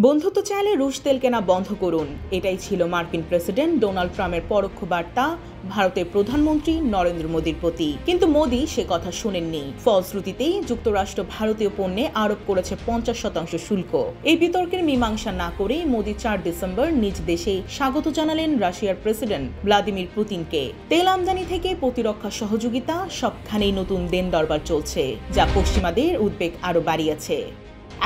বন্ধুত্ব চাইলে রুশ তেল কেনা বন্ধ করুন, এটাই ছিল মার্কিন প্রেসিডেন্ট ডোনাল্ড ট্রাম্পের পরোক্ষ বার্তা ভারতের প্রধানমন্ত্রী নরেন্দ্র মোদীর প্রতি। কিন্তু মোদী সে কথা শুনেননি। ফলশ্রুতিতেই যুক্তরাষ্ট্র ভারতীয় পণ্যে আরোপ করেছে 50% শুল্ক। এই বিতর্কের মীমাংসা না করে মোদী 4 ডিসেম্বর নিজ দেশে স্বাগত জানালেন রাশিয়ার প্রেসিডেন্ট ভ্লাদিমির পুতিনকে। তেল আমদানি থেকে প্রতিরক্ষা সহযোগিতা সবখানেই নতুন দেন দরবার চলছে, যা পশ্চিমাদের উদ্বেগ আরও বাড়িয়েছে।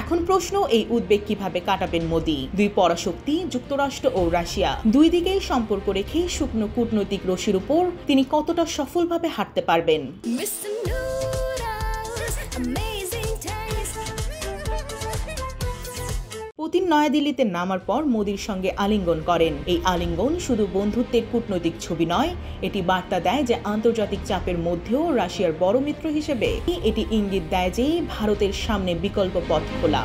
এখন প্রশ্ন, এই উদ্বেগ কিভাবে কাটাবেন মোদী? দুই পরাশক্তি যুক্তরাষ্ট্র ও রাশিয়া, দুই দিকেই সম্পর্ক রেখে শুকনো কূটনৈতিক রশির উপর তিনি কতটা সফলভাবে হাঁটতে পারবেন? পুতিন নয়াদিল্লিতে নামার পর মোদীর সঙ্গে আলিঙ্গন করেন। এই আলিঙ্গন শুধু বন্ধুত্বের কূটনৈতিক ছবি নয়, এটি বার্তা দেয় যে আন্তর্জাতিক চাপের মধ্যেও রাশিয়ার বড় মিত্র হিসেবে এটি ইঙ্গিত দেয় যে ভারতের সামনে বিকল্প পথ খোলা।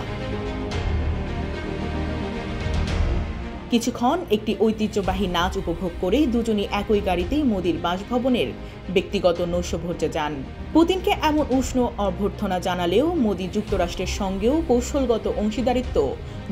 কিছুক্ষণ একটি ঐতিহ্যবাহী নাচ উপভোগ করে দুজনই একই গাড়িতে মোদীর বাসভবনের ব্যক্তিগত নৈশভোজে যান। পুতিনকে এমন উষ্ণ অভ্যর্থনা জানালেও মোদী যুক্তরাষ্ট্রের সঙ্গেও কৌশলগত অংশীদারিত্ব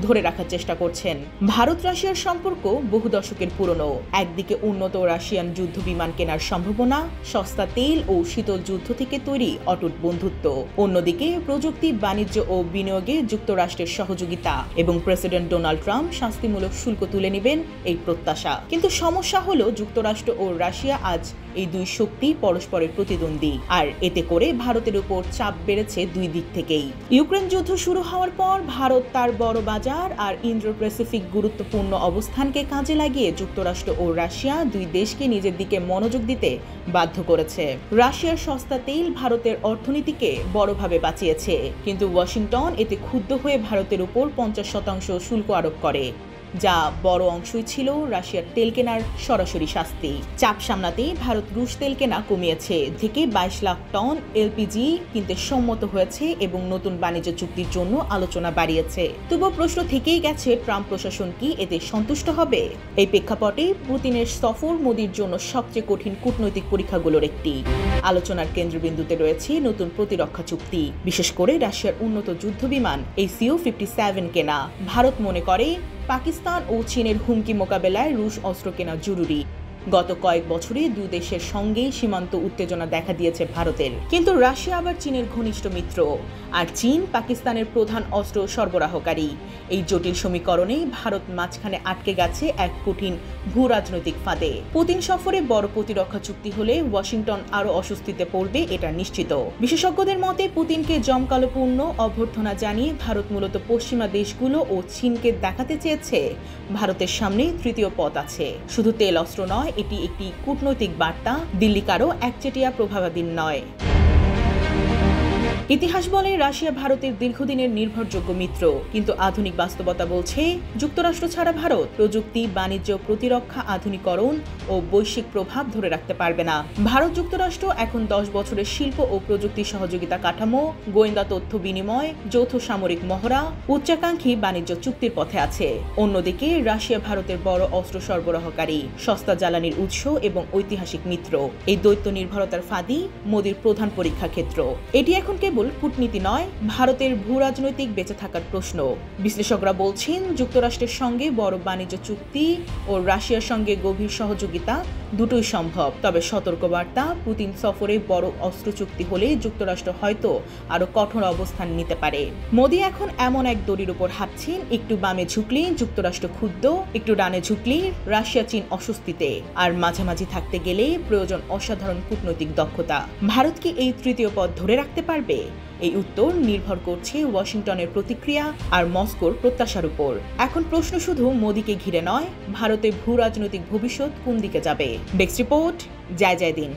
ধরে রাখার চেষ্টা করছেন। ভারত রাশিয়ার সম্পর্ক বহু দশকের পুরনো। একদিকে উন্নত রাশিয়ান যুদ্ধ বিমান কেনার সম্ভাবনা, সস্তা তেল ও শীতল যুদ্ধ থেকে তৈরি অটুট বন্ধুত্ব, অন্যদিকে প্রযুক্তি, বাণিজ্য ও বিনিয়োগে যুক্তরাষ্ট্রের সহযোগিতা এবং প্রেসিডেন্ট ডোনাল্ড ট্রাম্প শাস্তিমূলক শুল্ক তুলে নেবেন এই প্রত্যাশা। কিন্তু সমস্যা হলো যুক্তরাষ্ট্র ও রাশিয়া আজ এই দুই শক্তি পরস্পরের প্রতিদ্বন্দ্বী, আর এতে করে ভারতের উপর চাপ বেড়েছে দুই দিক থেকেই। ইউক্রেন যুদ্ধ শুরু হওয়ার পর ভারত তার বড় বাজার আর ইন্ডো প্যাসিফিক গুরুত্বপূর্ণ অবস্থানকে কাজে লাগিয়ে যুক্তরাষ্ট্র ও রাশিয়া দুই দেশকে নিজের দিকে মনোযোগ দিতে বাধ্য করেছে। রাশিয়ার সস্তা তেল ভারতের অর্থনীতিকে বড়ভাবে বাঁচিয়েছে, কিন্তু ওয়াশিংটন এতে ক্ষুব্ধ হয়ে ভারতের উপর 50% শুল্ক আরোপ করে, যা বড় অংশই ছিল রাশিয়ার তেল কেনার সরাসরি শাস্তি। চাপ সামলাতে ভারত রুশ তেল কেনা কমিয়েছে, থেকে 22 লাখ টন এলপিজি কিনতে সম্মত হয়েছে এবং নতুন বাণিজ্য চুক্তির জন্য আলোচনা বাড়িয়েছে। তবুও প্রশ্ন থেকেই গেছে, ট্রাম্প প্রশাসন কি এতে সন্তুষ্ট হবে? এই প্রেক্ষাপটে পুতিনের সফর মোদীর জন্য সবচেয়ে কঠিন কূটনৈতিক পরীক্ষাগুলোর একটি। আলোচনার কেন্দ্রবিন্দুতে রয়েছে নতুন প্রতিরক্ষা চুক্তি, বিশেষ করে রাশিয়ার উন্নত যুদ্ধবিমান Su-57 কেনা। ভারত মনে করে পাকিস্তান ও চীনের হুমকি মোকাবেলায় রুশ অস্ত্র কেনা জরুরি। গত কয়েক বছরে দুই দেশের সঙ্গেই সীমান্ত উত্তেজনা দেখা দিয়েছে ভারতের। কিন্তু রাশিয়া আবার চীনের ঘনিষ্ঠ মিত্র, আর চীন পাকিস্তানের প্রধান অস্ত্র সরবরাহকারী। এই জটিল সমীকরণে ভারত মাঝখানে আটকে গেছে এক কঠিন ভূ রাজনৈতিক ফাঁদে। পুতিন সফরে বড় প্রতিরক্ষা চুক্তি হলে ওয়াশিংটন আরও অস্বস্তিতে পড়বে, এটা নিশ্চিত। বিশেষজ্ঞদের মতে পুতিনকে জমকালোপূর্ণ অভ্যর্থনা জানিয়ে ভারত মূলত পশ্চিমা দেশগুলো ও চীনকে দেখাতে চেয়েছে ভারতের সামনে তৃতীয় পথ আছে। শুধু তেল অস্ত্র নয়, এটি একটি কূটনৈতিক বার্তা, দিল্লি কারও একচেটিয়া প্রভাবাধীন নয়। ইতিহাস বলে রাশিয়া ভারতের দীর্ঘদিনের নির্ভরযোগ্য মিত্র, কিন্তু আধুনিক বাস্তবতা বলছে যুক্তরাষ্ট্র ছাড়া ভারত প্রযুক্তি, বাণিজ্য, প্রতিরক্ষা, আধুনিকরণ ও বৈশ্বিক প্রভাব ধরে রাখতে পারবে না। ভারত যুক্তরাষ্ট্র এখন 10 বছরের শিল্প ও প্রযুক্তি সহযোগিতা কাঠামো, গোয়েন্দা তথ্য বিনিময়, যৌথ সামরিক মহড়া, উচ্চাকাঙ্ক্ষী বাণিজ্য চুক্তির পথে আছে। অন্যদিকে রাশিয়া ভারতের বড় অস্ত্র সরবরাহকারী, সস্তা জ্বালানির উৎস এবং ঐতিহাসিক মিত্র। এই দ্বৈত নির্ভরতার ফাঁদই মোদীর প্রধান পরীক্ষা ক্ষেত্র। এটি এখন কেবল কূটনীতি নয়, ভারতের ভূ রাজনৈতিক বেঁচে থাকার প্রশ্ন। বিশ্লেষকরা বলছেন যুক্তরাষ্ট্রের সঙ্গে বড় বাণিজ্য চুক্তি ও রাশিয়ার সঙ্গে গভীর সহযোগিতা দুটোই সম্ভব। তবে সতর্কবার্তা, পুতিন সফরে বড় অস্ত্র চুক্তি হলে যুক্তরাষ্ট্র হয়তো আরো কঠোর অবস্থান নিতে পারে। মোদী এখন এমন এক দড়ির উপর হাঁটছেন, একটু বামে ঝুঁকলে যুক্তরাষ্ট্র ক্ষুব্ধ, একটু ডানে ঝুঁকলে রাশিয়া চীন অস্বস্তিতে, আর মাঝামাঝি থাকতে গেলে প্রয়োজন অসাধারণ কূটনৈতিক দক্ষতা। ভারত কি এই তৃতীয় পথ ধরে রাখতে পারবে? এই উত্তর নির্ভর করছে ওয়াশিংটনের প্রতিক্রিয়া আর মস্কোর প্রত্যাশার উপর। এখন প্রশ্ন শুধু মোদীকে ঘিরে নয়, ভারতের ভূ রাজনৈতিক ভবিষ্যৎ কোন দিকে যাবে? ডেস্ক রিপোর্ট, জয় জয় দিন।